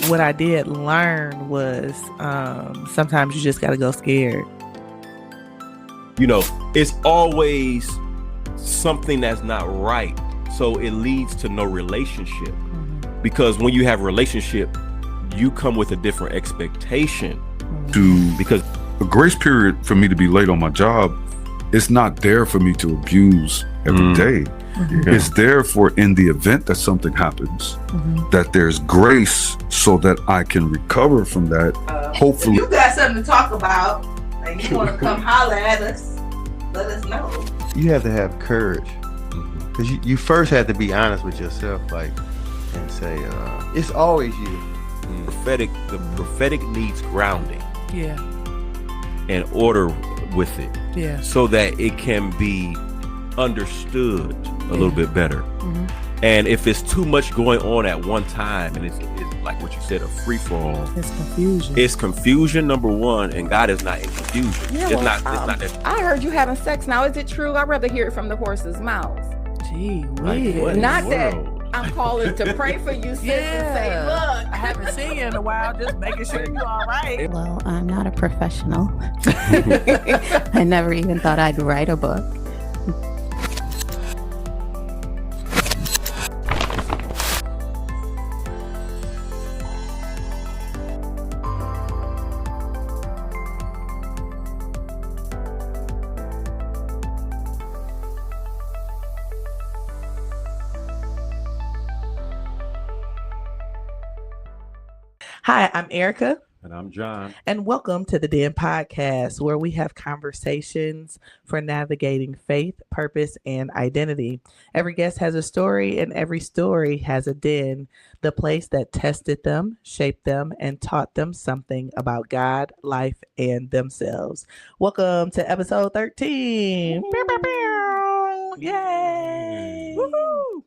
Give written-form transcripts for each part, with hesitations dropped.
What I did learn was sometimes you just got to go scared. You know, it's always something that's not right. So it leads to no relationship. Mm-hmm. Because when you have a relationship, you come with a different expectation. Because a grace period for me to be late on my job, it's not there for me to abuse every day. Mm-hmm. It's there for in the event that something happens, that there's grace so that I can recover from that. Hopefully. If you got something to talk about and you want to come holler at us, let us know. You have to have courage. Because you first have to be honest with yourself, and say, it's always you. The prophetic needs grounding. Yeah. And order with it. Yeah. So that it can be understood a little bit better. Mm-hmm. And if it's too much going on at one time, and it's like what you said, a free for all. It's confusion. It's confusion, number one, and God is not in confusion. Yeah, it's not that. I heard you having sex now. Is it true? I'd rather hear it from the horse's mouth. Gee, weird. Not that I'm calling to pray for you, sis, and say, look, I haven't seen you in a while, just making sure you're all right. Well, I'm not a professional. I never even thought I'd write a book. Hi, I'm Erica. And I'm John. And welcome to the Den Podcast, where we have conversations for navigating faith, purpose, and identity. Every guest has a story, and every story has a den, the place that tested them, shaped them, and taught them something about God, life, and themselves. Welcome to episode 13. Yay! Woohoo!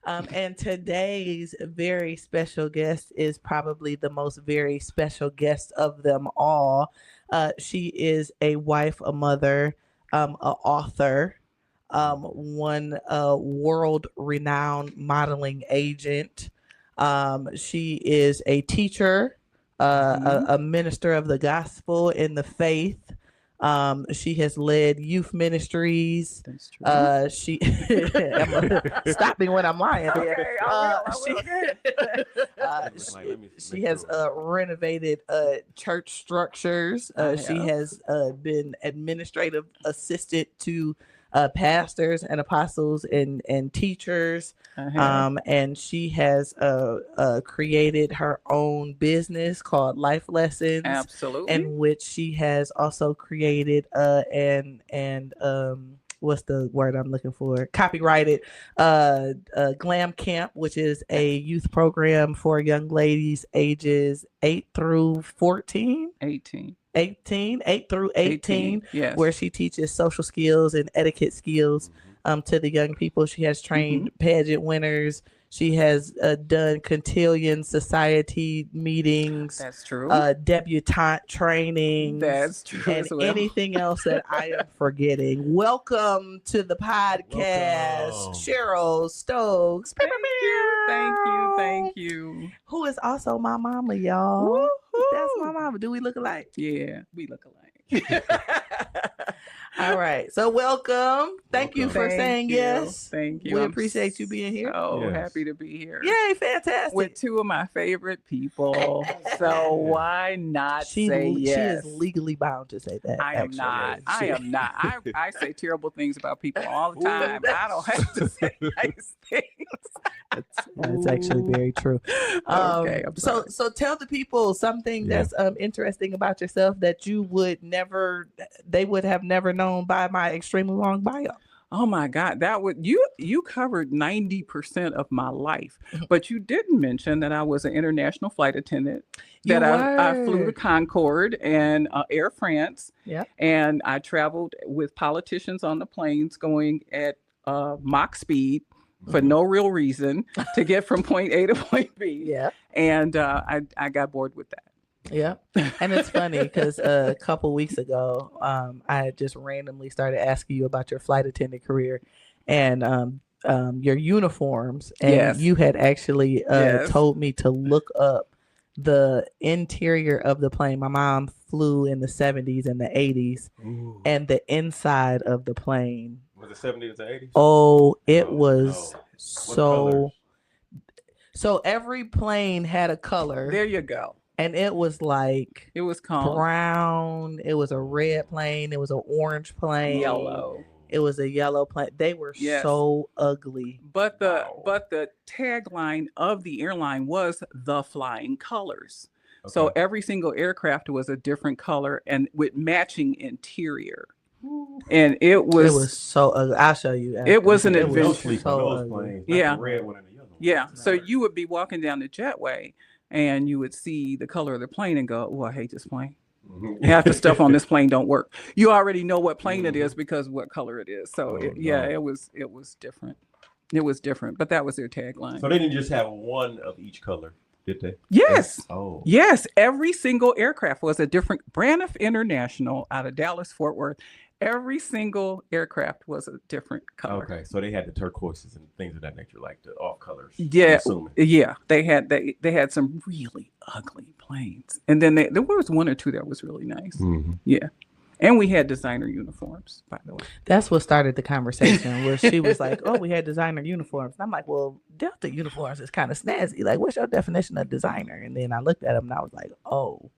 And today's very special guest is probably the most very special guest of them all. She is a wife, a mother, an author, one world-renowned modeling agent. She is a teacher, a minister of the gospel in the faith. She has led youth ministries. That's true. Stop me when I'm lying. Okay, She has renovated church structures. She has been administrative assistant to pastors and apostles and teachers. And she has created her own business called Life Lessons. Absolutely. In which she has also created and what's the word I'm looking for? Copyrighted Glam Camp, which is a youth program for young ladies ages 8 through 14. 8 through 18, yes. Where she teaches social skills and etiquette skills to the young people. She has trained pageant winners. She has done cotillion society meetings. That's true. Debutante training. That's true. And anything else that I am forgetting. Welcome to the podcast, Cheryl Stokes. Thank you. Who is also my mama, y'all. Woo-hoo. That's my mama. Do we look alike? Yeah, we look alike. All right. So welcome. Thank you for saying yes. Thank you. We appreciate you being here. So happy to be here. Yay, fantastic. With two of my favorite people. So why not say yes? She is legally bound to say that. I am not. I say terrible things about people all the time. I don't have to say nice things. That's actually very true. Okay. So tell the people something that's interesting about yourself that they would have never known by my extremely long bio. Oh my God, you covered 90% of my life, but you didn't mention that I was an international flight attendant. That I flew to Concorde and Air France. Yeah. And I traveled with politicians on the planes going at Mach speed for no real reason to get from point A to point B. Yeah. And I got bored with that. Yeah. And it's funny because a couple weeks ago, I just randomly started asking you about your flight attendant career and your uniforms. And you had actually told me to look up the interior of the plane. My mom flew in the 70s and the 80s, Ooh. and the inside of the plane. Was it 70s or 80s? Oh, it Oh, was no. so. So every plane had a color. There you go. And it was like it was called brown. It was a red plane. It was an orange plane. yellow. It was a yellow plane. They were so ugly. But the tagline of the airline was the flying colors. Okay. So every single aircraft was a different color and with matching interior. And it was so ugly. I'll show you. It was an adventure. Yeah. The red one and the yellow one. Yeah. So you would be walking down the jetway and you would see the color of the plane and go, "Oh, I hate this plane. Half the stuff on this plane don't work." You already know what plane it is because what color it is. So it was different. It was different, but that was their tagline. So they didn't just have one of each color, did they? Yes. Oh. Yes. Every single aircraft was a different. Braniff International out of Dallas, Fort Worth. Every single aircraft was a different color. Okay, so they had the turquoises and things of that nature, like the off colors. Yeah, yeah. They had some really ugly planes, and then there was one or two that was really nice. Mm-hmm. Yeah, and we had designer uniforms, by the way. That's what started the conversation, where she was like, "Oh, we had designer uniforms." And I'm like, "Well, Delta uniforms is kind of snazzy. Like, what's your definition of designer?" And then I looked at them and I was like, "Oh."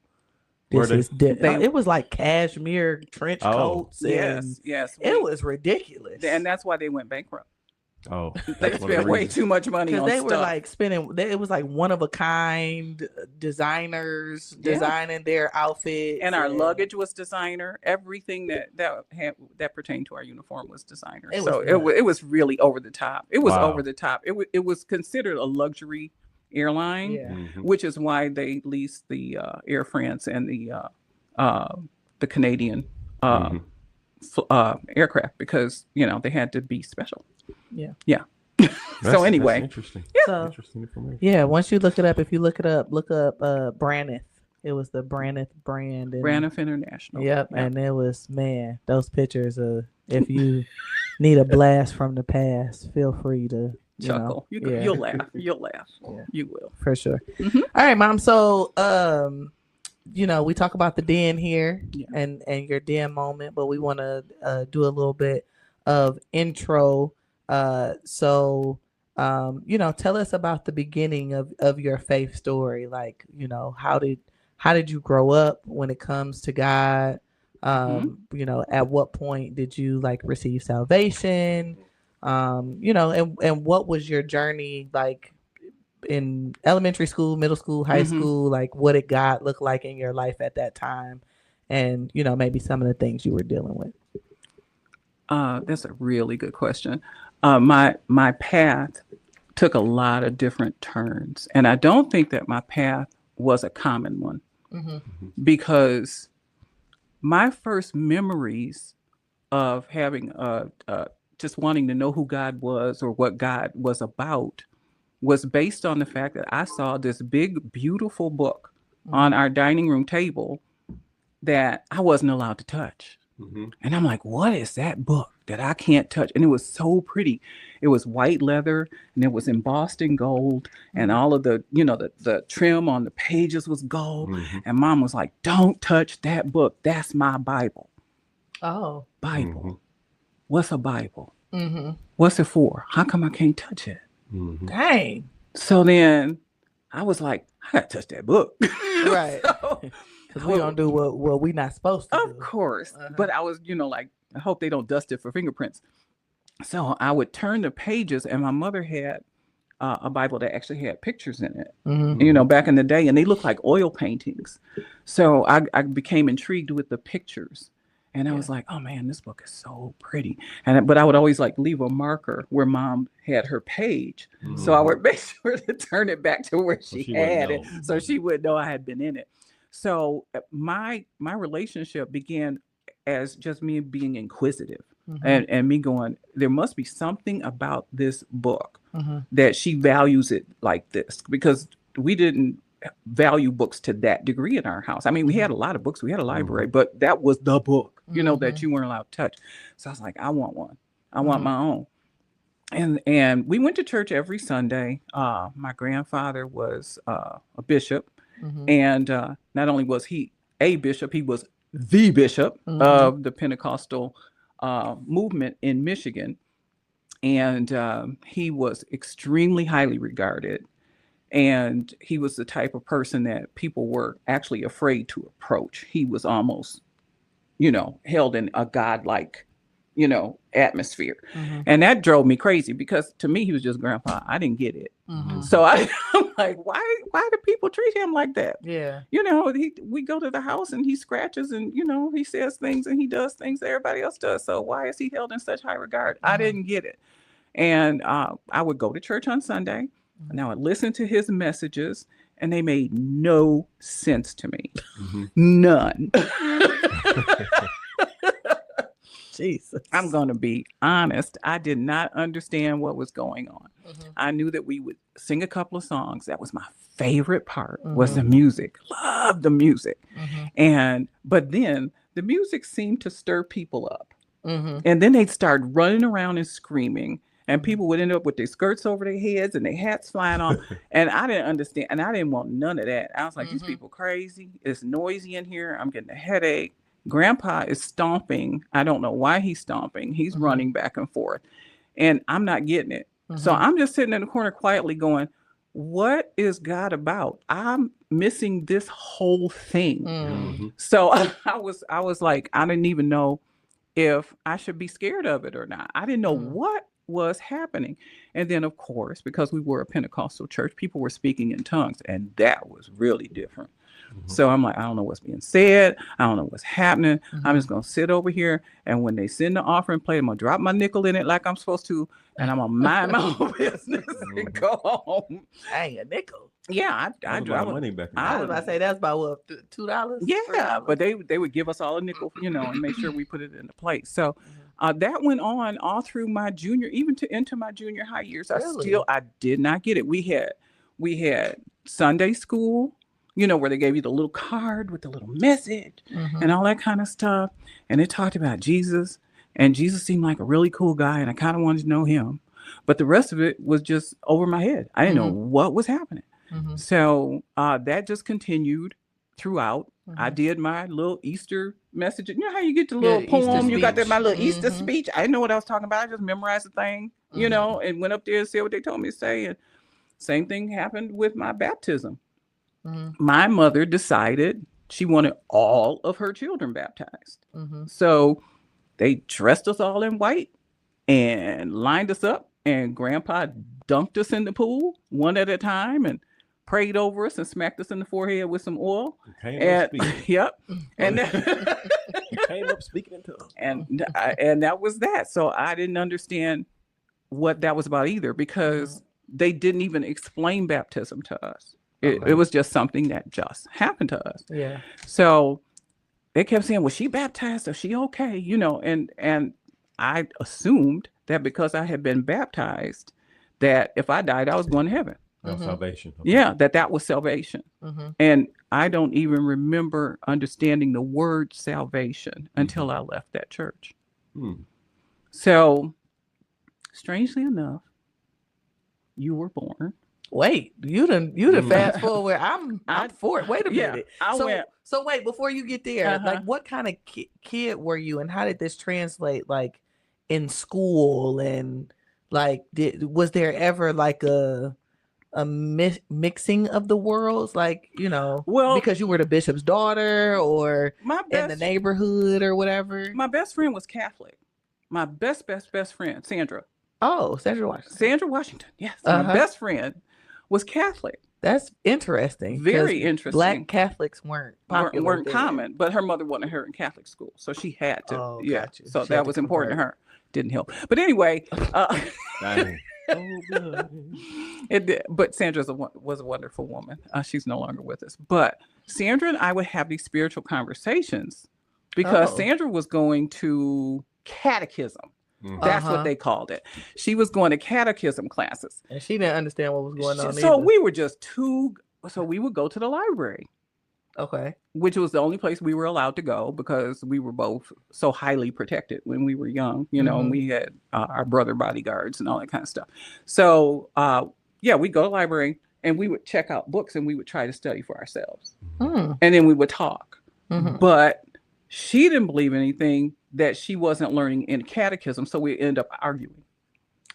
It was like cashmere trench coats. Yes. It was ridiculous. And that's why they went bankrupt. Oh, they spent way too much money on they stuff. Were like spending. It was like one of a kind designers designing their outfits, and our luggage was designer. Everything that pertained to our uniform was designer. It was really over the top. It was over the top. It was considered a luxury airline, which is why they leased the Air France and the Canadian aircraft, because they had to be special. Yeah. So anyway, that's interesting. Interesting information. Yeah, once you look it up, look up Braniff. It was the Braniff brand. Braniff International. Yep, and it was, man, those pictures of, if you need a blast from the past, feel free to chuckle. You'll laugh. You'll laugh. Yeah. You will. For sure. Mm-hmm. All right, Mom. So, we talk about the den here and your den moment, but we want to do a little bit of intro. Tell us about the beginning of your faith story. Like, how did you grow up when it comes to God? At what point did you receive salvation? And what was your journey like in elementary school, middle school, high school? Like, what did God look like in your life at that time? And, maybe some of the things you were dealing with. That's a really good question. My path took a lot of different turns, and I don't think that my path was a common one, because my first memories of having just wanting to know who God was or what God was about was based on the fact that I saw this big, beautiful book on our dining room table that I wasn't allowed to touch. And I'm like, what is that book that I can't touch? And it was so pretty. It was white leather and it was embossed in gold, and all of the, the trim on the pages was gold. And Mom was like, don't touch that book. That's my Bible. Oh. Bible. What's a Bible? What's it for? How come I can't touch it? Dang. So then I was like, I gotta touch that book. Right. Because we don't do what we not supposed to do. Of course. But I was, I hope they don't dust it for fingerprints. So I would turn the pages, and my mother had a Bible that actually had pictures in it, back in the day, and they looked like oil paintings. So I became intrigued with the pictures. And I was like, oh man, this book is so pretty. But I would always leave a marker where Mom had her page. So I would make sure to turn it back to where she had it, so she would know I had been in it. So my relationship began as just me being inquisitive and me going, there must be something about this book that she values it like this, because we didn't value books to that degree in our house. I mean, we had a lot of books, we had a library, but that was the book, that you weren't allowed to touch. So I was like, I want one. I want my own. And we went to church every Sunday. My grandfather was a bishop, And not only was he a bishop, he was the bishop of the Pentecostal movement in Michigan. And he was extremely highly regarded. And he was the type of person that people were actually afraid to approach. He was almost, held in a godlike, atmosphere. And that drove me crazy because to me, he was just grandpa. I didn't get it. So I'm like, why do people treat him like that? Yeah. We go to the house and he scratches and, he says things and he does things that everybody else does. So why is he held in such high regard? I didn't get it. And I would go to church on Sunday and I would listen to his messages and they made no sense to me. None. Jesus. I'm going to be honest. I did not understand what was going on. I knew that we would sing a couple of songs. That was my favorite part was the music. Loved the music. But then the music seemed to stir people up. And then they'd start running around and screaming. And people would end up with their skirts over their heads and their hats flying off. And I didn't understand. And I didn't want none of that. I was like, these people crazy. It's noisy in here. I'm getting a headache. Grandpa is stomping. I don't know why he's stomping. He's running back and forth. And I'm not getting it. So I'm just sitting in the corner quietly going, what is God about? I'm missing this whole thing. So I was like, I didn't even know if I should be scared of it or not. I didn't know what was happening. And then, of course, because we were a Pentecostal church, people were speaking in tongues. And that was really different. So I'm like, I don't know what's being said. I don't know what's happening. I'm just going to sit over here. And when they send the offering plate, I'm going to drop my nickel in it like I'm supposed to. And I'm going to mind my own business and go home. Dang, a nickel. Yeah, I dropped money back. I was about to say that's about what, $2? Yeah, $3? but they would give us all a nickel, and make sure we put it in the plate. So that went on all through my junior, even into my junior high years. Really? I did not get it. We had Sunday school, where they gave you the little card with the little message and all that kind of stuff. And it talked about Jesus, and Jesus seemed like a really cool guy, and I kind of wanted to know him. But the rest of it was just over my head. I didn't know what was happening. So that just continued throughout. I did my little Easter message. You know how you get the little poem? You got my little Easter speech. I didn't know what I was talking about. I just memorized the thing, and went up there and said what they told me to say. And same thing happened with my baptism. My mother decided she wanted all of her children baptized. So they dressed us all in white and lined us up. And Grandpa dunked us in the pool one at a time and prayed over us and smacked us in the forehead with some oil. Yep. And You came up speaking in tongues. And that was that. So I didn't understand what that was about either, because they didn't even explain baptism to us. It was just something that just happened to us. Yeah. So they kept saying, "Was she baptized? Is she okay?" And I assumed that because I had been baptized, that if I died, I was going to heaven. Salvation. Yeah, that was salvation. And I don't even remember understanding the word salvation until I left that church. So, strangely enough, you were born. Wait, you done fast forward. I'm for it. Wait a minute. So wait, before you get there, like what kind of kid were you, and how did this translate like in school, and like was there ever like a mixing of the worlds, like because you were the bishop's daughter or in the neighborhood or whatever? My best friend was Catholic. My best friend, Sandra. Oh, Sandra Washington. Sandra Washington. Yes, my best friend was Catholic. That's interesting. Very interesting. Black Catholics weren't common, but her mother wanted her in Catholic school, so she had to. Oh, yeah, gotcha. so She that had to was important to convert. her. Didn't help, but anyway. But Sandra was a wonderful woman. She's no longer with us. But Sandra and I would have these spiritual conversations because Sandra was going to catechism. That's what they called it. She was going to catechism classes. And she didn't understand what was going on. So we were just so we would go to the library. Okay. Which was the only place we were allowed to go because we were both so highly protected when we were young, and we had our brother bodyguards and all that kind of stuff. So, we go to the library and we would check out books and we would try to study for ourselves. Mm. And then we would talk. Mhm. But she didn't believe anything that she wasn't learning in catechism. So we end up arguing.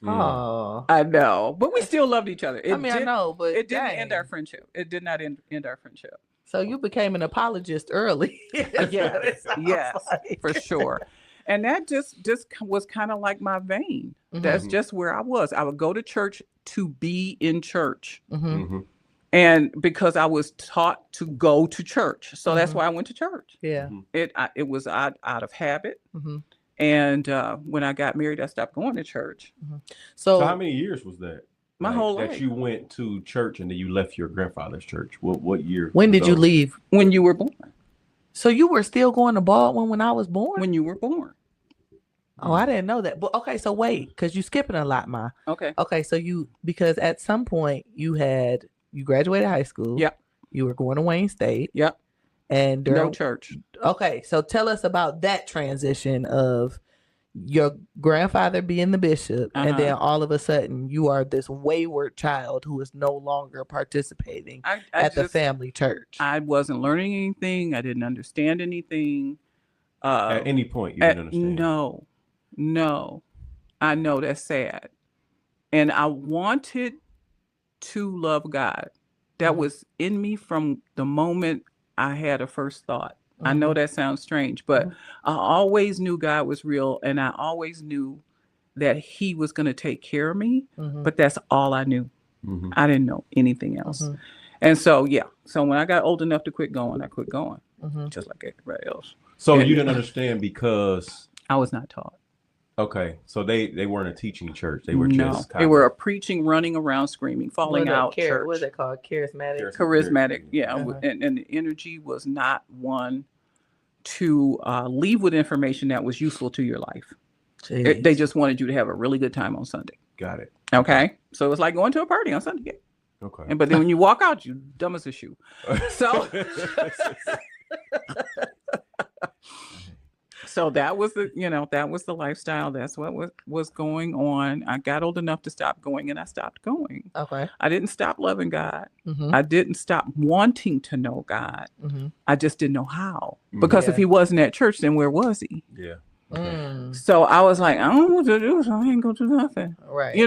Oh, I know, but we still loved each other. I mean, I know, but it didn't dang. end our friendship. It did not end our friendship. So you became an apologist early. Yes, yes, like. for sure. And that just was kind of like my vein. Mhm. That's just where I was. I would go to church to be in church. Mhm. And because I was taught to go to church. So that's Mhm. why I went to church. Yeah. It was out of habit. Mhm. And when I got married, I stopped going to church. So how many years was that? My whole life. That you went to church and then you left your grandfather's church. What year? When did you leave? When you were born. So you were still going to Baldwin when I was born? When you were born. Oh, I didn't know that. But okay, so wait, because you're skipping a lot, Ma. Okay. Okay, so because at some point you graduated high school. Yep. You were going to Wayne State. Yep. And no church. Okay, so tell us about that transition of your grandfather being the bishop, and then all of a sudden you are this wayward child who is no longer participating at the family church. I wasn't learning anything. I didn't understand anything. At any point, you didn't understand? No. I know that's sad. And I wanted to love God. That was in me from the moment I had a first thought. I know that sounds strange, but I always knew God was real, and I always knew that he was going to take care of me, but that's all I knew. I didn't know anything else. And so, so when I got old enough to quit going, I quit going, just like everybody else. So you didn't understand because I was not taught. Okay, so they weren't a teaching church. They were just they were a preaching, running around, screaming, falling out church. What is it called? Charismatic. Charismatic, yeah. And the energy was not one to leave with information that was useful to your life. They just wanted you to have a really good time on Sunday. Got it. Okay, so it was like going to a party on Sunday. Okay, but then when you walk out, you dumb as a shoe. So. So that was the lifestyle. That's what was going on. I got old enough to stop going, and I stopped going. Okay. I didn't stop loving God. I didn't stop wanting to know God. I just didn't know how. Because if he wasn't at church, then where was he? Yeah. Okay. So I was like, I don't know what to do, so I ain't gonna do nothing. Right.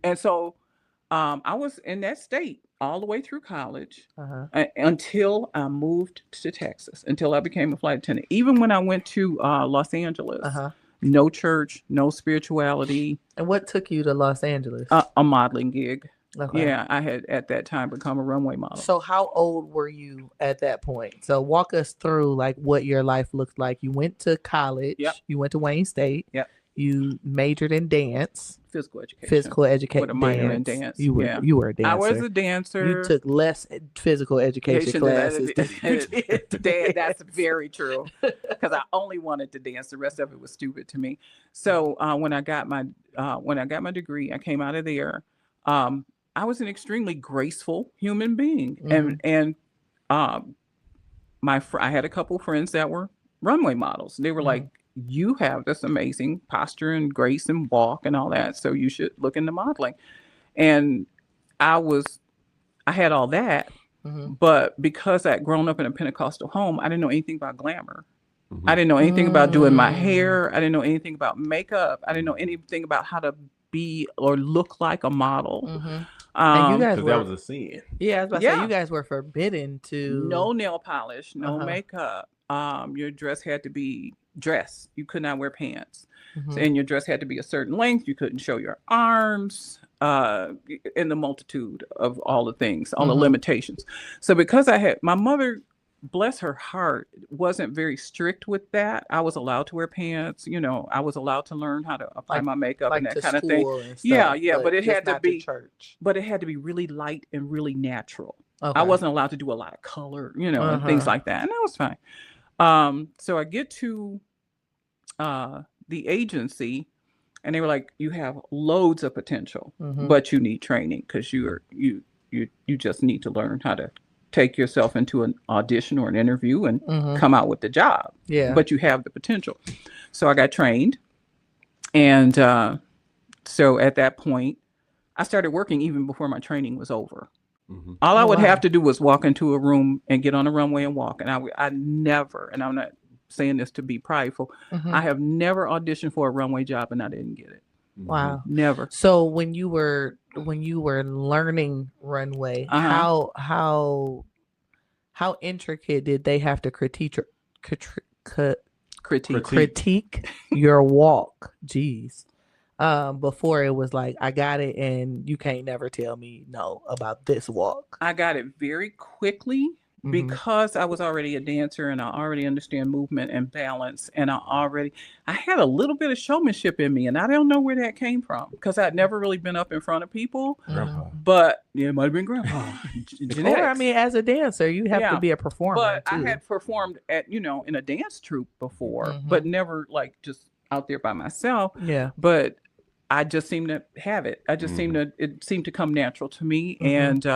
And so I was in that state all the way through college until I moved to Texas, until I became a flight attendant. Even when I went to Los Angeles, no church, no spirituality. And what took you to Los Angeles? A modeling gig. Okay. Yeah, I had at that time become a runway model. So how old were you at that point? So walk us through like what your life looked like. You went to college. Yep. You went to Wayne State. Yep. You majored in dance. Physical education. Physical education. With a minor in dance. You were a dancer. I was a dancer. You took less physical education classes than you did. That's very true. Because I only wanted to dance. The rest of it was stupid to me. So when I got my degree, I came out of there. I was an extremely graceful human being, and I had a couple friends that were runway models. They were like, you have this amazing posture and grace and walk and all that, so you should look into modeling. And I had all that, but because I'd grown up in a Pentecostal home, I didn't know anything about glamour. I didn't know anything about doing my hair. I didn't know anything about makeup. I didn't know anything about how to be or look like a model. And you guys that was a sin. Yeah, I was about to say you guys were forbidden to no nail polish, no makeup. Your dress had to be dress. You could not wear pants. And your dress had to be a certain length. You couldn't show your arms, in the multitude of all the things, all the limitations. So because my mother, bless her heart, wasn't very strict with that. I was allowed to wear pants. I was allowed to learn how to apply my makeup and that kind of thing. Stuff, but it had to be church. But it had to be really light and really natural. Okay. I wasn't allowed to do a lot of color, and things like that. And that was fine. So I get to the agency, and they were like, you have loads of potential, but you need training because you just need to learn how to take yourself into an audition or an interview and come out with the job. Yeah. But you have the potential. So I got trained. And so at that point, I started working even before my training was over. All I would wow. have to do was walk into a room and get on the runway and walk. And I never, and I'm not saying this to be prideful, I have never auditioned for a runway job and I didn't get it. Wow. Never. So when you were learning runway, how intricate did they have to critique your walk? Jeez. Before it was like, I got it and you can't never tell me no about this walk. I got it very quickly because I was already a dancer and I already understand movement and balance. And I had a little bit of showmanship in me, and I don't know where that came from because I'd never really been up in front of people. But it might have been grandpa. Or I mean, as a dancer, you have to be a performer. But too. I had performed at, in a dance troupe before, but never like just out there by myself. Yeah. But I just seemed to have it. I just it seemed to come natural to me. And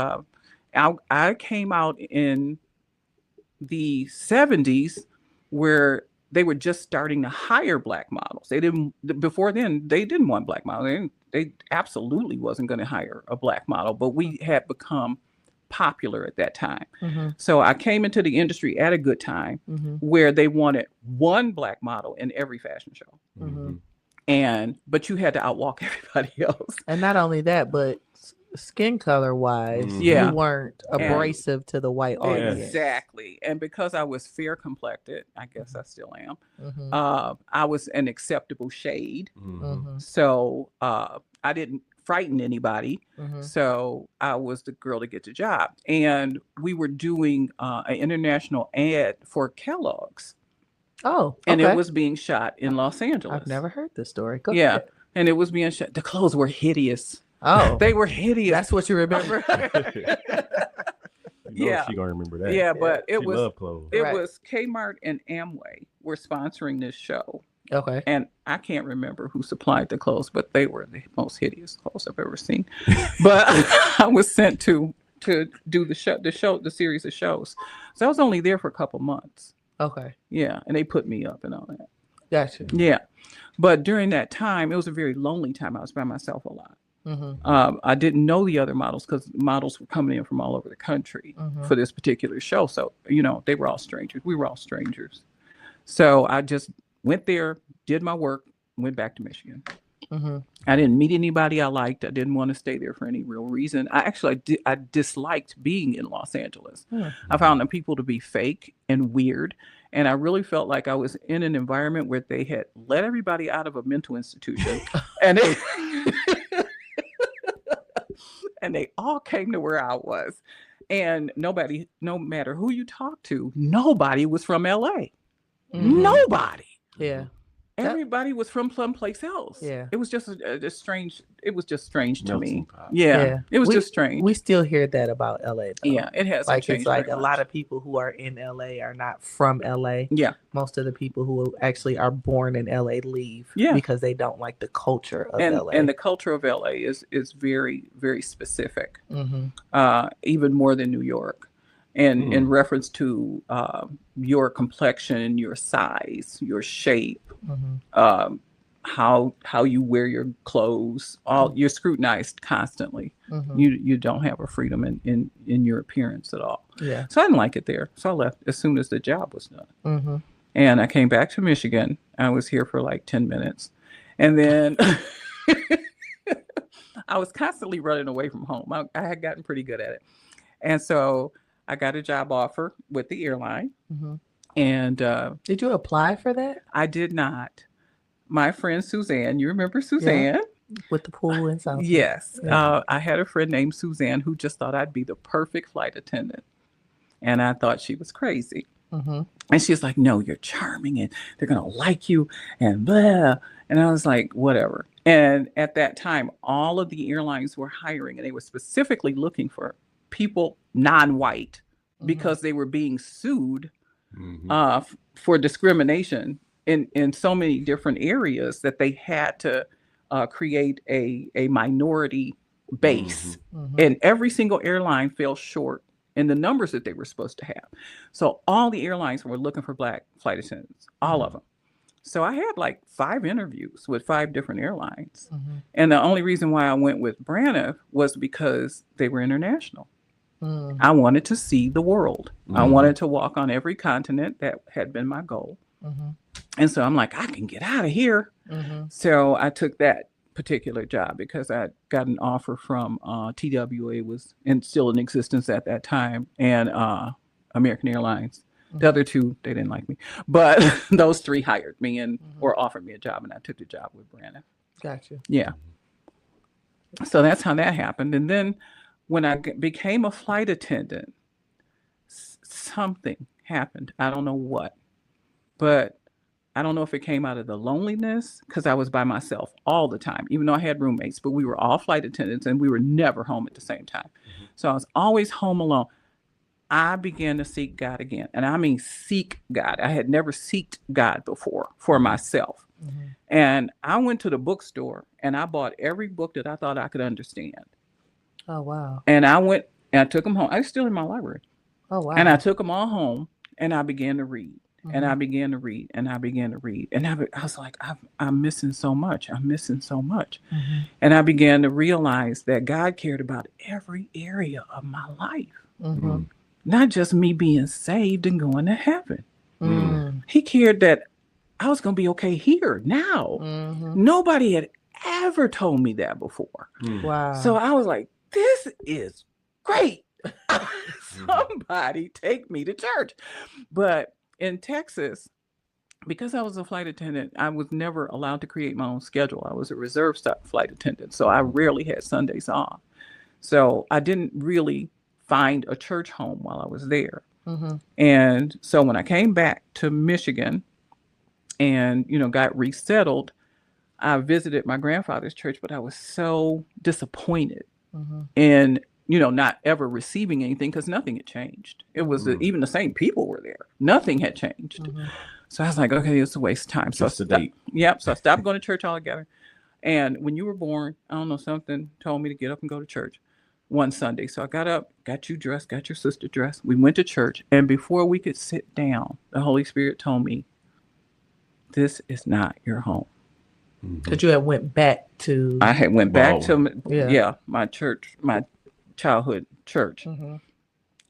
I came out in the 70s where they were just starting to hire Black models. Before then, they didn't want Black models. They absolutely wasn't going to hire a Black model, but we had become popular at that time. So I came into the industry at a good time where they wanted one Black model in every fashion show. But you had to outwalk everybody else. And not only that, but skin color wise, you weren't abrasive to the white audience. Exactly. And because I was fair complected, I guess I still am, I was an acceptable shade. So I didn't frighten anybody. So I was the girl to get the job. And we were doing an international ad for Kellogg's. Oh, okay. And it was being shot in Los Angeles. I've never heard this story. Go yeah. ahead. And it was being shot. The clothes were hideous. Oh, they were hideous. That's what you remember. She gonna remember that. Yeah, but it was clothes. It was Kmart and Amway were sponsoring this show. Okay. And I can't remember who supplied the clothes, but they were the most hideous clothes I've ever seen. But I was sent to do the series of shows. So I was only there for a couple months. Okay. Yeah, and they put me up and all that. Gotcha. Yeah, but during that time, it was a very lonely time. I was by myself a lot. I didn't know the other models because models were coming in from all over the country for this particular show. So, they were all strangers. We were all strangers. So I just went there, did my work, went back to Michigan. I didn't meet anybody I liked. I didn't want to stay there for any real reason. I disliked being in Los Angeles. I found the people to be fake and weird. And I really felt like I was in an environment where they had let everybody out of a mental institution. and they all came to where I was. And nobody, no matter who you talk to, nobody was from LA. Nobody. Yeah. Everybody was from someplace else. Yeah. It was just a strange. It was just strange to me. Pot. Yeah. It was just strange. We still hear that about LA. Though. Yeah, it has. Like it's like a lot of people who are in LA are not from LA. Yeah. Most of the people who actually are born in LA leave because they don't like the culture of LA. And the culture of LA is very, very specific. Even more than New York. And in reference to your complexion and your size, your shape, how you wear your clothes, you're scrutinized constantly. You don't have a freedom in your appearance at all. Yeah. So I didn't like it there. So I left as soon as the job was done. And I came back to Michigan. I was here for like 10 minutes. And then I was constantly running away from home. I had gotten pretty good at it. And so I got a job offer with the airline. And did you apply for that? I did not. My friend Suzanne, you remember Suzanne? Yeah. With the pool and South. Yes. I had a friend named Suzanne who just thought I'd be the perfect flight attendant. And I thought she was crazy. And she's like, no, you're charming and they're going to like you and blah. And I was like, whatever. And at that time, all of the airlines were hiring and they were specifically looking for people non-white because they were being sued for discrimination in so many different areas that they had to create a minority base. And every single airline fell short in the numbers that they were supposed to have. So all the airlines were looking for Black flight attendants, all of them. So I had like 5 interviews with 5 different airlines. And the only reason why I went with Braniff was because they were international. I wanted to see the world. I wanted to walk on every continent. That had been my goal. And so I'm like, I can get out of here. So I took that particular job because I got an offer from TWA, was still in existence at that time, and American Airlines. The other two, they didn't like me, but those three hired me and or offered me a job, and I took the job with Brandon. Gotcha. Yeah. So that's how that happened. And then when I became a flight attendant, something happened. I don't know what, but I don't know if it came out of the loneliness, because I was by myself all the time, even though I had roommates, but we were all flight attendants and we were never home at the same time. So I was always home alone. I began to seek God again. And I mean, seek God. I had never seeked God before for myself. And I went to the bookstore and I bought every book that I thought I could understand. Oh, wow. And I went and I took them home. I was still in my library. Oh, wow. And I took them all home and I began to read. And I began to read and I began to read. And I was like, I'm missing so much. I'm missing so much. And I began to realize that God cared about every area of my life. Not just me being saved and going to heaven. He cared that I was going to be okay here now. Nobody had ever told me that before. Wow. So I was like, this is great. Somebody take me to church. But in Texas, because I was a flight attendant, I was never allowed to create my own schedule. I was a reserve flight attendant, so I rarely had Sundays off. So I didn't really find a church home while I was there. And so when I came back to Michigan and, got resettled, I visited my grandfather's church, but I was so disappointed in, not ever receiving anything, because nothing had changed. It was even the same people were there. Nothing had changed. So I was like, okay, it's a waste of time. So Just a date. Yep. So I stopped going to church altogether. And when you were born, I don't know, something told me to get up and go to church one Sunday. So I got up, got you dressed, got your sister dressed. We went to church. And before we could sit down, the Holy Spirit told me, this is not your home. Because you had went back to... I had went back to my church, my childhood church.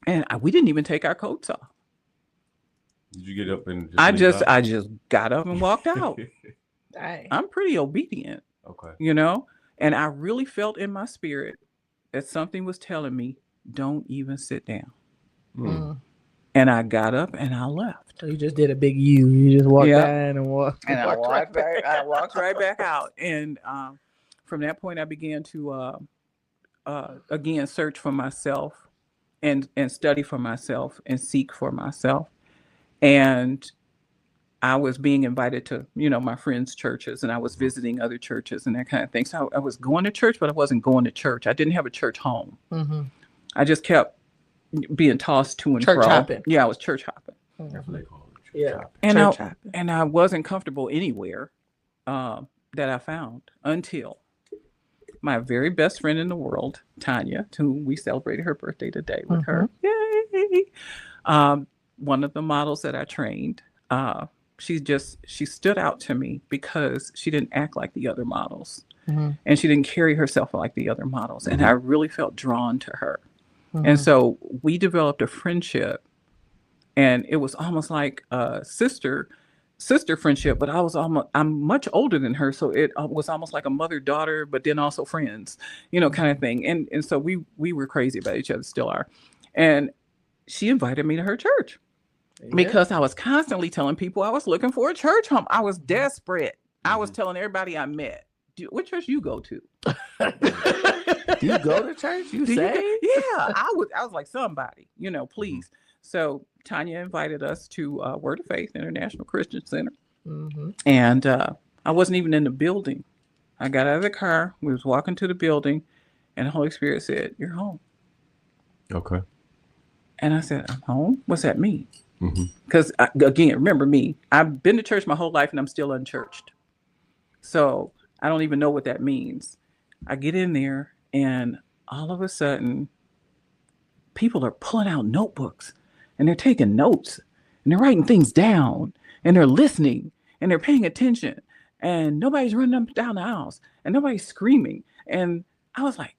And we didn't even take our coats off. Did you get up and I just got up and walked out. I'm pretty obedient. Okay. And I really felt in my spirit that something was telling me, don't even sit down. And I got up and I left. So you just did a big U. You just walked down and walked. And I walked back. I walked right back out. And from that point, I began to again search for myself and study for myself and seek for myself. And I was being invited to, my friends' churches, and I was visiting other churches and that kind of thing. So I was going to church, but I wasn't going to church. I didn't have a church home. I just kept being tossed to and church fro. Hopping. Yeah, I was church hopping. That's what they call it. Yeah. And I wasn't comfortable anywhere that I found until my very best friend in the world, Tanya, to whom we celebrated her birthday today with her. Yay! One of the models that I trained, she stood out to me because she didn't act like the other models. And she didn't carry herself like the other models. And I really felt drawn to her. And so we developed a friendship, and it was almost like a sister friendship, but I'm much older than her. So it was almost like a mother-daughter, but then also friends, kind of thing. And so we were crazy about each other, still are. And she invited me to her church because I was constantly telling people I was looking for a church home. I was desperate. I was telling everybody I met, what church you go to? Do you go to church? You say? Yeah, I was like, somebody, please. So Tanya invited us to Word of Faith International Christian Center. And I wasn't even in the building. I got out of the car. We was walking to the building, and the Holy Spirit said, you're home. Okay. And I said, I'm home? What's that mean? Because, again, remember me. I've been to church my whole life, and I'm still unchurched. So I don't even know what that means. I get in there, and all of a sudden, people are pulling out notebooks, and they're taking notes, and they're writing things down, and they're listening, and they're paying attention, and nobody's running up and down the aisles, and nobody's screaming. And I was like,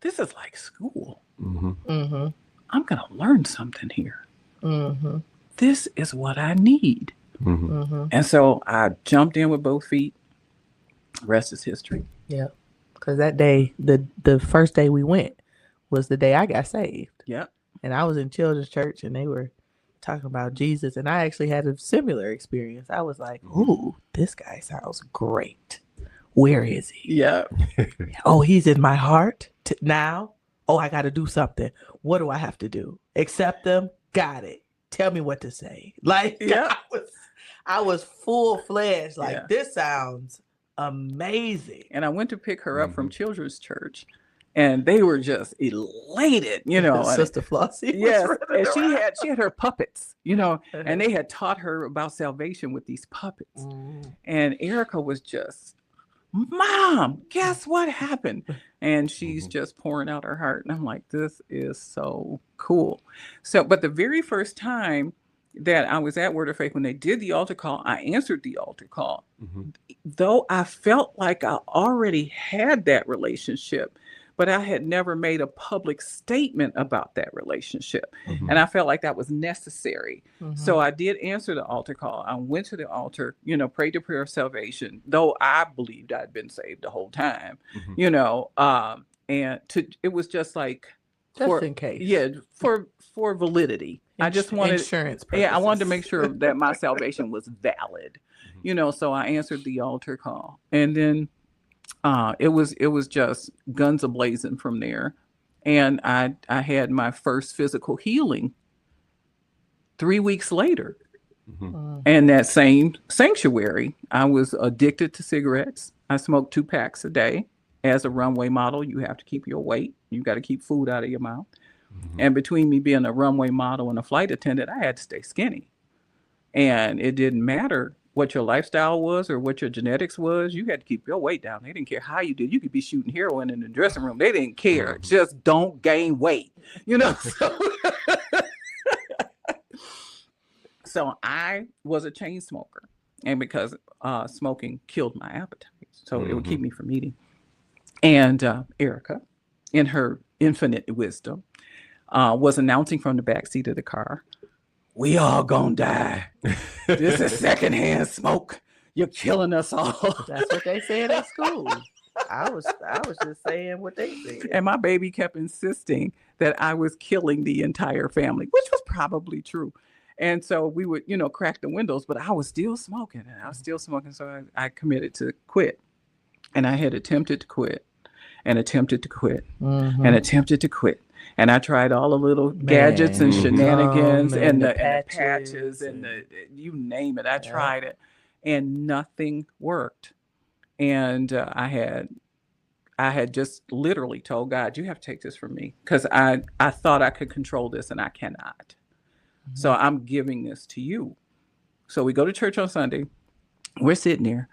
this is like school. I'm going to learn something here. Mm-hmm. This is what I need. And so I jumped in with both feet. Rest is history. Yeah. Because that day, the first day we went was the day I got saved. Yep. And I was in children's church and they were talking about Jesus. And I actually had a similar experience. I was like, ooh, this guy sounds great. Where is he? Yeah. Oh, he's in my heart now. Oh, I got to do something. What do I have to do? Accept them? Got it. Tell me what to say. Like, I was full-fledged. Like, this sounds amazing. And I went to pick her up from children's church, and they were just elated, you know. Sister Flossie. Yes, and she had her puppets, you know, and they had taught her about salvation with these puppets. And Erica was just, Mom, guess what happened? And she's just pouring out her heart. And I'm like, this is so cool. So, but the very first time that I was at Word of Faith, when they did the altar call, I answered the altar call. Though I felt like I already had that relationship, but I had never made a public statement about that relationship. And I felt like that was necessary. So I did answer the altar call. I went to the altar, you know, prayed the prayer of salvation, though I believed I'd been saved the whole time, you know, and it was just like, in case. Yeah, for validity. I just wanted insurance purposes. Yeah, I wanted to make sure that my salvation was valid. You know, so I answered the altar call. And then it was just guns a-blazing from there. And I had my first physical healing 3 weeks later. And that same sanctuary, I was addicted to cigarettes. I smoked 2 packs a day. As a runway model, you have to keep your weight. You got to keep food out of your mouth. And between me being a runway model and a flight attendant, I had to stay skinny. And it didn't matter what your lifestyle was or what your genetics was. You had to keep your weight down. They didn't care how you did. You could be shooting heroin in the dressing room. They didn't care. Just don't gain weight, you know? So I was a chain smoker. And because smoking killed my appetite. So it would keep me from eating. And Erica, in her infinite wisdom, was announcing from the backseat of the car, "We all gonna die. This is secondhand smoke. You're killing us all." That's what they said at school. I was just saying what they said. And my baby kept insisting that I was killing the entire family, which was probably true. And so we would, you know, crack the windows, but I was still smoking. So I committed to quit. And I had attempted to quit and attempted to quit and attempted to quit. And I tried all the little gadgets and shenanigans and the patches and the, you name it. I tried it and nothing worked. And I had just literally told God, you have to take this from me, because I thought I could control this and I cannot. So I'm giving this to you. So we go to church on Sunday. We're sitting there.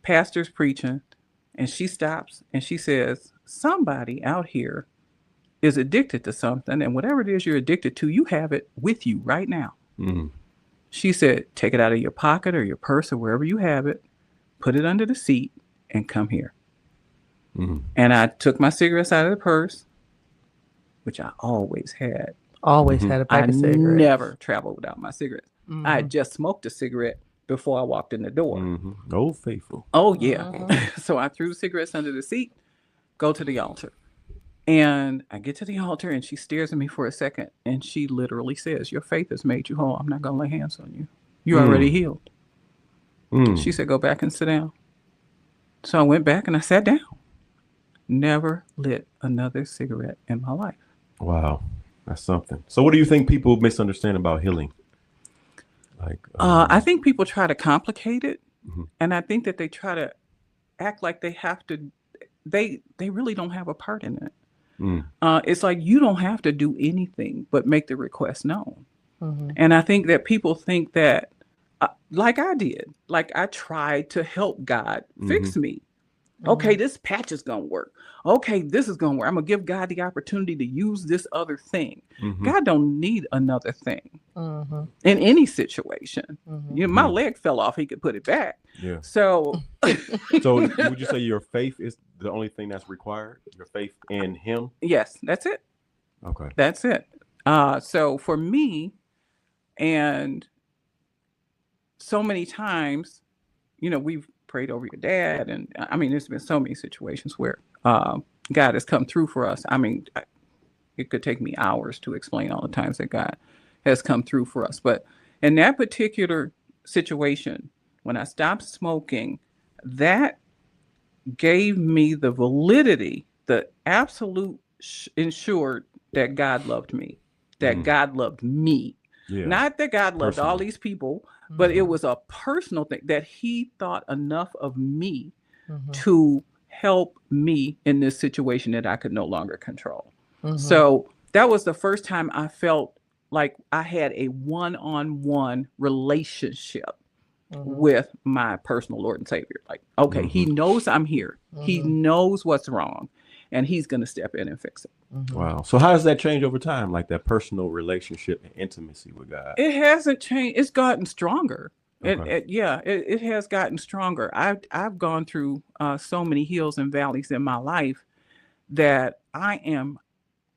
Pastor's preaching, and she stops and she says, somebody out here is addicted to something, and whatever it is you're addicted to, you have it with you right now. She said, take it out of your pocket or your purse or wherever you have it, put it under the seat, and come here. And I took my cigarettes out of the purse, which I always had. Always had a pack of cigarettes. I never traveled without my cigarettes. I had just smoked a cigarette before I walked in the door. Old faithful. Oh, yeah. So I threw the cigarettes under the seat, go to the altar. And I get to the altar and she stares at me for a second. And she literally says, your faith has made you whole. I'm not going to lay hands on you. You're already healed. She said, go back and sit down. So I went back and I sat down. Never lit another cigarette in my life. Wow. That's something. So what do you think people misunderstand about healing? Like, I think people try to complicate it. And I think that they try to act like they have to, they really don't have a part in it. It's like, you don't have to do anything but make the request known. And I think that people think that, like I did, like I tried to help God fix me. Okay, this patch is going to work. Okay, this is going to work. I'm going to give God the opportunity to use this other thing. God don't need another thing in any situation. You know, my leg fell off. He could put it back. Yeah. So So would you say your faith is the only thing that's required? Your faith in him? Yes, that's it. Okay. That's it. So for me, and so many times, we've prayed over your dad, and I mean, there's been so many situations where God has come through for us. I mean, it could take me hours to explain all the times that God has come through for us. But in that particular situation, when I stopped smoking, that gave me the validity, the absolute ensured that God loved me, that God loved me. Yeah. Not that God loved all these people, but it was a personal thing that he thought enough of me to help me in this situation that I could no longer control. So that was the first time I felt like I had a one-on-one relationship with my personal Lord and Savior. Like, okay, he knows I'm here. He knows what's wrong, and he's going to step in and fix it. Wow. So how does that change over time? Like that personal relationship and intimacy with God? It hasn't changed. It's gotten stronger. Okay. It has gotten stronger. I've gone through so many hills and valleys in my life that I am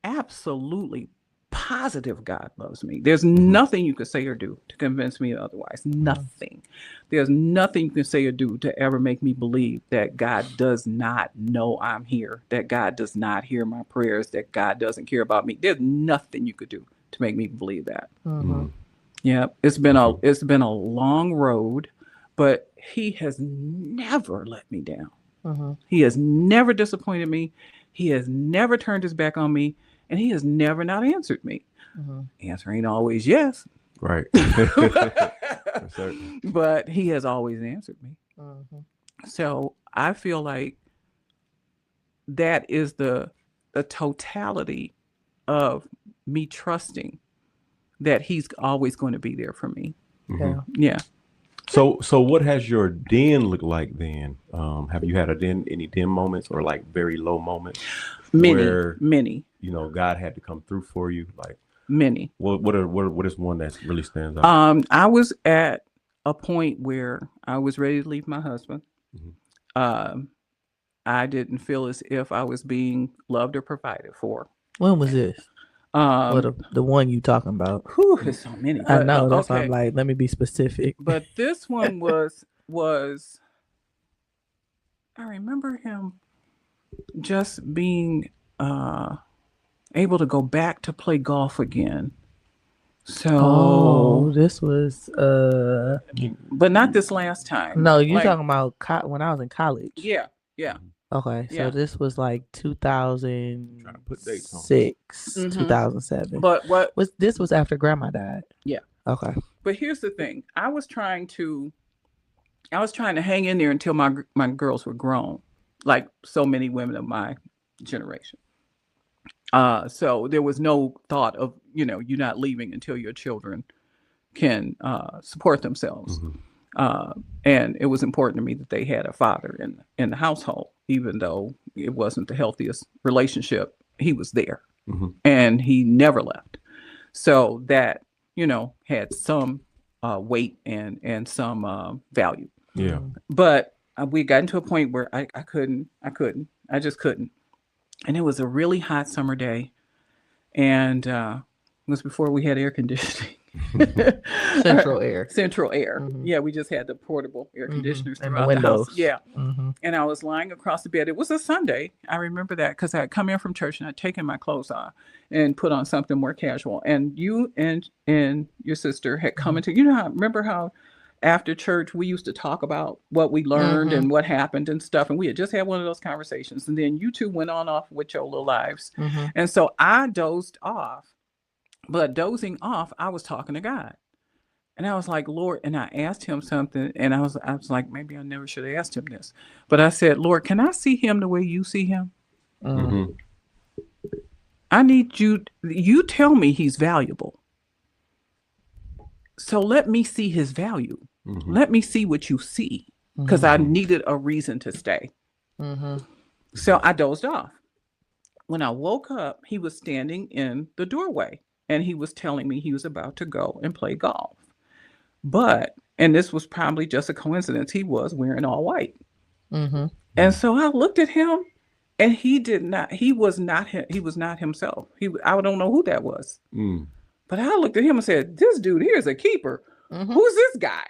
absolutely positive God loves me. There's nothing you could say or do to convince me otherwise. Nothing. There's nothing you can say or do to ever make me believe that God does not know I'm here, that God does not hear my prayers, that God doesn't care about me. There's nothing you could do to make me believe that. Yeah, it's been a long road, but he has never let me down. He has never disappointed me. He has never turned his back on me. And he has never not answered me. Answer ain't always yes. Right. But he has always answered me. So I feel like that is the totality of me trusting that he's always going to be there for me. Yeah. So what has your den looked like then? Have you had any den moments or like very low moments? Many. God had to come through for you, like many. What is one that really stands out? I was at a point where I was ready to leave my husband. I didn't feel as if I was being loved or provided for. When was this? The one you talking about? There's so many. I know. That's why I'm like, let me be specific. But this one was I remember him just being able to go back to play golf again. So this was but not this last time. No, you're talking about when I was in college. Yeah. Okay, so this was like 2006, 2007. But this was after Grandma died. Yeah. Okay. But here's the thing: I was trying to hang in there until my girls were grown, like so many women of my generation. So there was no thought of you not leaving until your children can support themselves. And it was important to me that they had a father in the household, even though it wasn't the healthiest relationship. He was there, and he never left. So that had some weight and some value. Yeah. But we got into a point where I just couldn't. And it was a really hot summer day, and it was before we had air conditioning. Central air. Yeah, we just had the portable air conditioners and throughout the the house. Yeah. And I was lying across the bed. It was a Sunday. I remember that because I had come in from church and I'd taken my clothes off and put on something more casual. And you and your sister had come into, remember how after church we used to talk about what we learned and what happened and stuff. And we had just had one of those conversations. And then you two went on off with your little lives. And so I dozed off. But dozing off, I was talking to God. And I was like, Lord, and I asked him something. And I was like, maybe I never should have asked him this. But I said, Lord, can I see him the way you see him? I need you tell me he's valuable. So let me see his value. Let me see what you see. Because I needed a reason to stay. So I dozed off. When I woke up, he was standing in the doorway. And he was telling me he was about to go and play golf. And this was probably just a coincidence, he was wearing all white. And so I looked at him And he did not. He was not. He was not himself. I don't know who that was. But I looked at him and said, "This dude here is a keeper. Who's this guy?"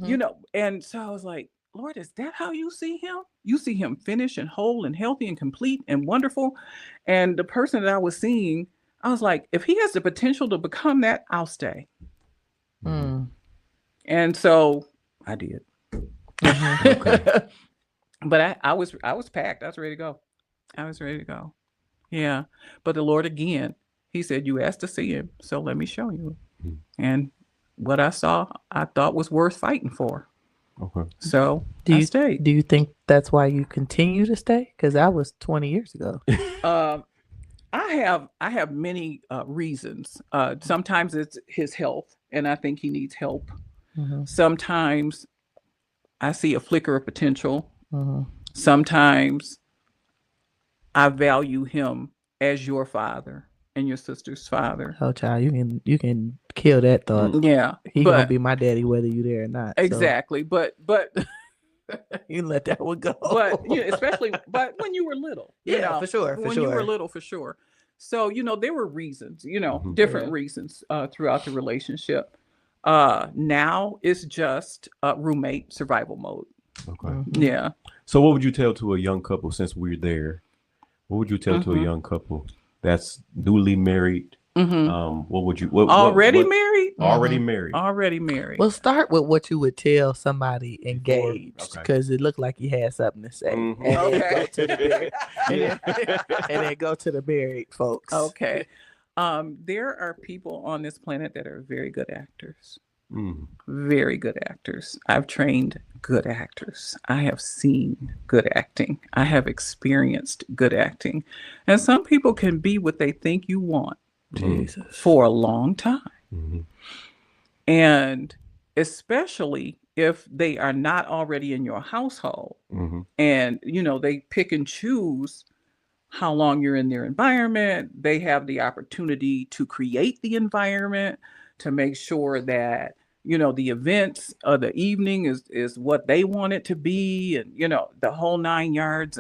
You know. And so I was like, "Lord, is that how you see him? You see him finished and whole and healthy and complete and wonderful." And the person that I was seeing, I was like, if he has the potential to become that, I'll stay. And so I did. Okay. But I was packed. I was ready to go. I was ready to go. Yeah. But the Lord again, he said, you asked to see him, so let me show you. And what I saw, I thought was worth fighting for. Okay. So I stayed. Do you think that's why you continue to stay? Because that was 20 years ago. I have many reasons. Sometimes it's his health, and I think he needs help. Sometimes I see a flicker of potential. Sometimes I value him as your father and your sister's father. Oh, child, you can kill that thought. Yeah, he gonna be my daddy whether you there or not. Exactly, so. but you let that one go. But especially when you were little, you know, for sure. When you were little, for sure. So there were reasons, different reasons throughout the relationship. Now it's just roommate survival mode. Okay. Yeah. So what would you tell to a young couple, since we're there? What would you tell to a young couple that's newly married? What would you already married? Already married. Already married. Well, start with what you would tell somebody engaged, because it looked like you had something to say. And then go to the married folks. Okay. There are people on this planet that are very good actors. Very good actors. I've trained good actors. I have seen good acting. I have experienced good acting. And some people can be what they think you want for a long time. And especially if they are not already in your household, and they pick and choose how long you're in their environment. They have the opportunity to create the environment, to make sure that the events of the evening is what they want it to be, and the whole 9 yards.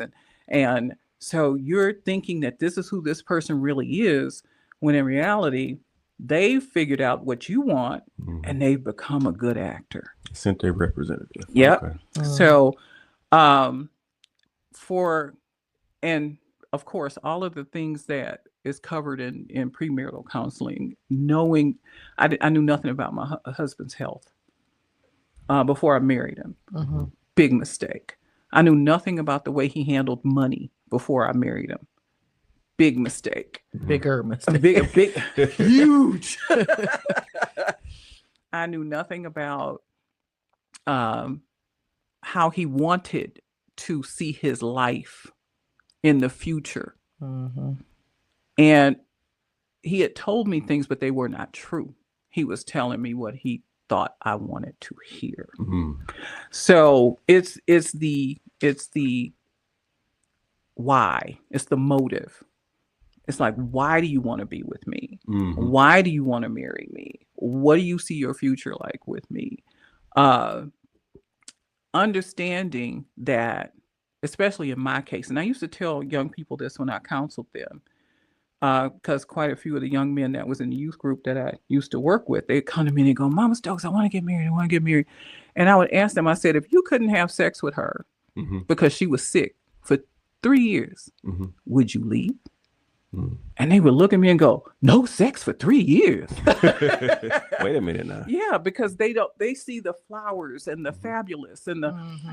And so you're thinking that this is who this person really is, when in reality they've figured out what you want, and they've become a good actor. Sent their representative. Yep. Okay. So and of course, all of the things that is covered in premarital counseling, knowing I knew nothing about my husband's health before I married him. Big mistake. I knew nothing about the way he handled money before I married him. Big mistake. Bigger mistake. Big, huge. I knew nothing about how he wanted to see his life in the future. And he had told me things, but they were not true. He was telling me what he thought I wanted to hear. So it's the why. It's the motive. It's like, why do you want to be with me? Why do you want to marry me? What do you see your future like with me? Understanding that, especially in my case, and I used to tell young people this when I counseled them, because quite a few of the young men that was in the youth group that I used to work with, they'd come to me and go, Mama Stokes, I want to get married. And I would ask them, I said, if you couldn't have sex with her because she was sick for 3 years, would you leave? And they would look at me and go, no sex for 3 years. Wait a minute now. Yeah, because they see the flowers and the fabulous and the,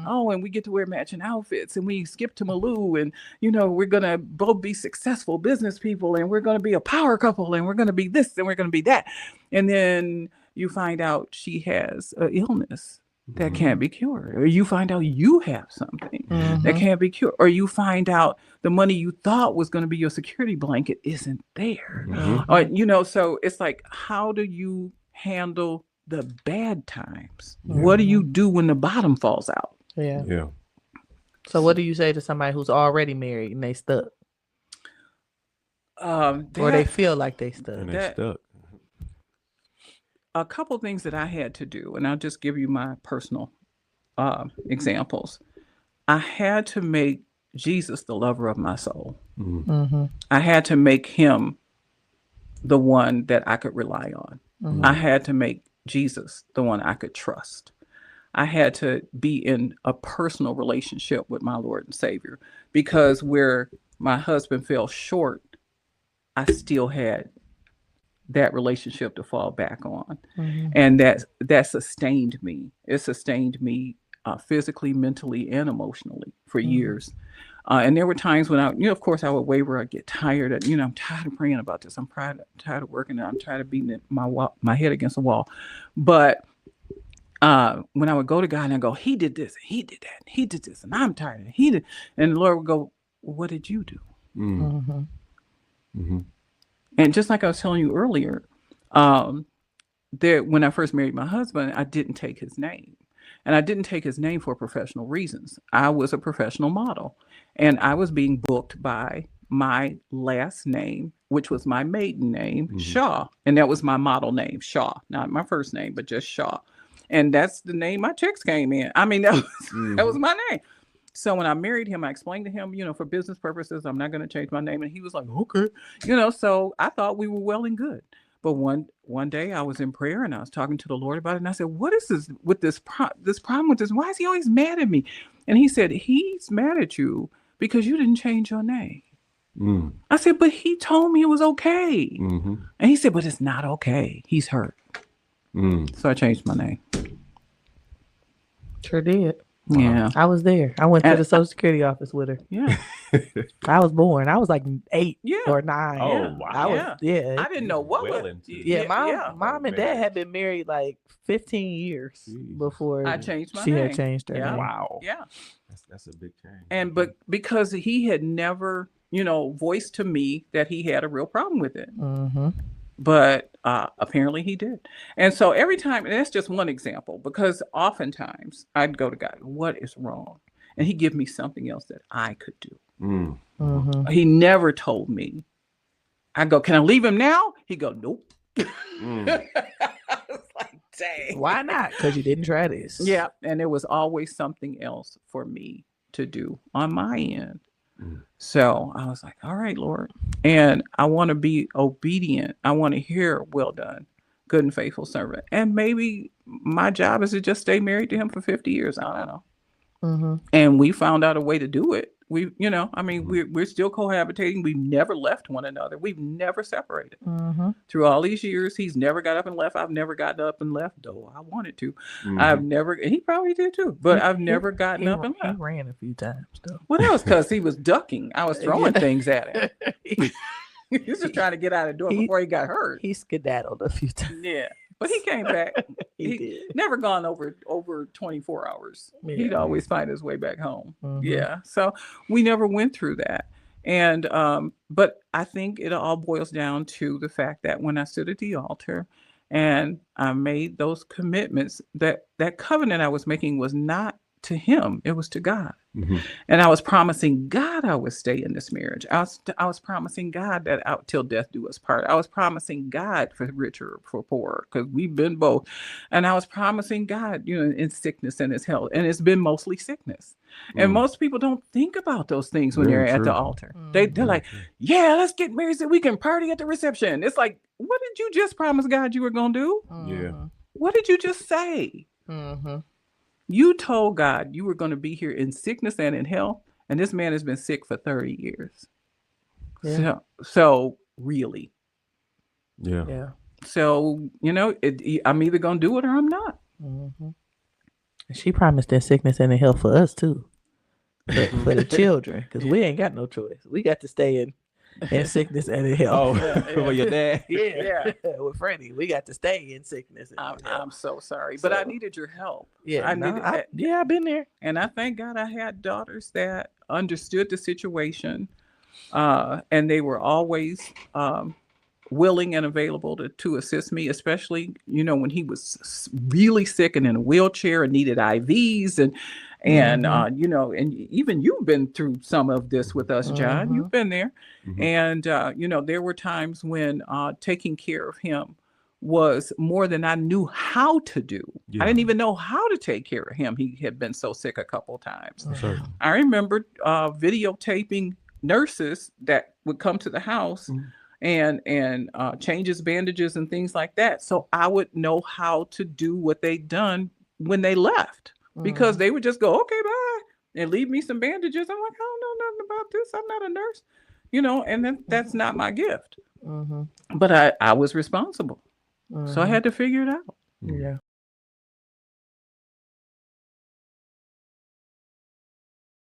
and we get to wear matching outfits and we skip to Malou and, we're going to both be successful business people and we're going to be a power couple and we're going to be this and we're going to be that. And then you find out she has an illness that can't be cured, or you find out you have something that can't be cured, or you find out the money you thought was going to be your security blanket isn't there. Or, so it's like, how do you handle the bad times? What do you do when the bottom falls out? Yeah. So what do you say to somebody who's already married and they stuck? Or they feel like they stuck. And they stuck. A couple things that I had to do, and I'll just give you my personal examples. I had to make Jesus the lover of my soul. Mm-hmm. I had to make him the one that I could rely on. Mm-hmm. I had to make Jesus the one I could trust. I had to be in a personal relationship with my Lord and Savior, because where my husband fell short, I still had that relationship to fall back on. Mm-hmm. And that sustained me. It sustained me physically, mentally, and emotionally for years. And there were times when of course I would waver. I'd get tired. I'm tired of praying about this. I'm tired of working. I'm tired of beating my head against the wall. But when I would go to God and I go, he did this, he did that, he did this, and I'm tired. And he did, and the Lord would go, well, what did you do? Mm-hmm. Mm-hmm. And just like I was telling you earlier, when I first married my husband, I didn't take his name. And I didn't take his name for professional reasons. I was a professional model, and I was being booked by my last name, which was my maiden name, Shaw. And that was my model name, Shaw. Not my first name, but just Shaw. And that's the name my checks came in. I mean, that was my name. So when I married him, I explained to him, for business purposes, I'm not going to change my name. And he was like, okay. So I thought we were well and good. But one day I was in prayer and I was talking to the Lord about it. And I said, what is this with this problem with this? Why is he always mad at me? And he said, he's mad at you because you didn't change your name. I said, but he told me it was okay. Mm-hmm. And he said, but it's not okay. He's hurt. So I changed my name. Sure did. Yeah. I was there. I went to the Social Security office with her. Yeah. I was born. I was like 8 Yeah. or 9. Oh, Yeah. wow. I was, I didn't know what Well was. into- Mom and dad had been married like 15 years Jeez. before I changed my she name. had changed her Yeah. name. Wow. Yeah. That's a big change. And but because he had never, voiced to me that he had a real problem with it. Mm-hmm. But apparently he did. And so every time, and that's just one example, because oftentimes I'd go to God, what is wrong? And he'd give me something else that I could do. Mm-hmm. He never told me. I go, can I leave him now? He'd go, nope. I was like, dang. Why not? Because you didn't try this. Yeah. And there was always something else for me to do on my end. So I was like, all right, Lord. And I want to be obedient. I want to hear, well done, good and faithful servant. And maybe my job is to just stay married to him for 50 years. I don't know. Mm-hmm. And we found out a way to do it. We're still cohabitating. We've never left one another. We've never separated. Mm-hmm. Through all these years, he's never got up and left. I've never gotten up and left, though I wanted to. I've never, and he probably did too, but I've never gotten up and left. He ran a few times, though. Well, that was because he was ducking. I was throwing things at him. He was just trying to get out of the door before he got hurt. He skedaddled a few times. Yeah. But he came back. He did. Never gone over 24 hours. Yeah. He'd always find his way back home. Mhm. Yeah. So we never went through that. And but I think it all boils down to the fact that when I stood at the altar and I made those commitments, that covenant I was making was not to him, it was to God. And I was promising God I would stay in this marriage. I was promising God that out till death do us part. I was promising God for richer or for poor, because we've been both. And I was promising God, in sickness and his health. And it's been mostly sickness. And most people don't think about those things when Very they're at true. the altar. They're like, yeah, let's get married so we can party at the reception. It's like, what did you just promise God you were going to do? Yeah. What did you just say? Mm-hmm. You told God you were going to be here in sickness and in health, and this man has been sick for 30 years. Yeah. So really. Yeah. Yeah. So, I'm either going to do it or I'm not. Mm-hmm. She promised that sickness and health for us too, for the children, because we ain't got no choice. We got to stay in sickness and in health. Oh, your dad. Yeah. With Freddie, we got to stay in sickness. And in health. I'm so sorry, but I So- needed your help. Yeah, I needed that. I've been there. And I thank God I had daughters that understood the situation, and they were always willing and available to assist me, especially, when he was really sick and in a wheelchair and needed IVs and and even you've been through some of this with us, John. You've been there. And there were times when taking care of him was more than I knew how to do. Yeah. I didn't even know how to take care of him. He had been so sick a couple of times. Sure. I remember videotaping nurses that would come to the house and change his bandages and things like that. So I would know how to do what they'd done when they left, because they would just go, okay, bye, and leave me some bandages. I'm like, I don't know nothing about this. I'm not a nurse, and then that's not my gift. But I was responsible. So I had to figure it out. Yeah.